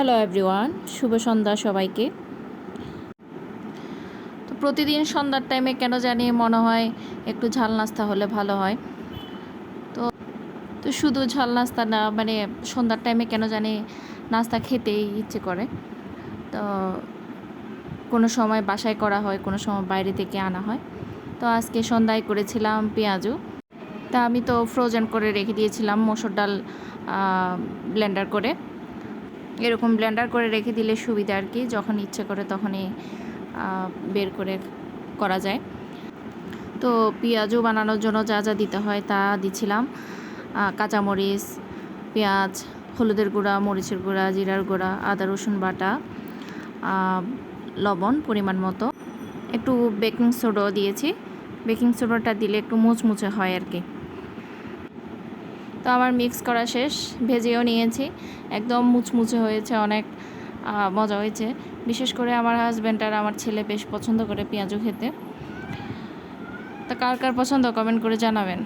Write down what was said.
Hello everyone, শুভ সন্ধ্যা সবাইকে। তো প্রতিদিন সন্ধ্যার টাইমে কেন জানি মনে হয় একটু ঝাল নাস্তা হলে ভালো হয়। তো তো শুধু ঝাল নাস্তা না, মানে সন্ধ্যার টাইমে কেন জানি নাস্তা খেতেই ইচ্ছে করে। তো কোনো সময় বাসায় করা হয়, কোনো সময় বাইরে থেকে আনা হয়। তো আজকে সন্ধ্যায় করেছিলাম পেঁয়াজু। তা আমি তো ফ্রোজেন করে রেখে দিয়েছিলাম মসুর ডাল ব্লেন্ডার করে। এরকম ব্লেন্ডার করে রেখে দিলে সুবিধা আর কি, যখন ইচ্ছে করে তখনই বের করে করা যায়। তো পেঁয়াজও বানানোর জন্য যা যা দিতে হয় তা দিছিলাম। কাঁচামরিচ, পেঁয়াজ, হলুদের গুঁড়া, মরিচের গুঁড়া, জিরার গুঁড়া, আদা রসুন বাটা, লবণ পরিমাণ মতো, একটু বেকিং সোডাও দিয়েছি। বেকিং সোডাটা দিলে একটু মুচমুচে হয় আর কি। তো আমার মিক্স করা শেষ, ভেজেও নিয়েছি, একদম মুচমুচে হয়েছে, অনেক মজা হয়েছে। বিশেষ করে আমার হাজব্যান্ড আর আমার ছেলে বেশ পছন্দ করে পেঁয়াজু খেতে। তা কার কার পছন্দ কমেন্ট করে জানাবেন।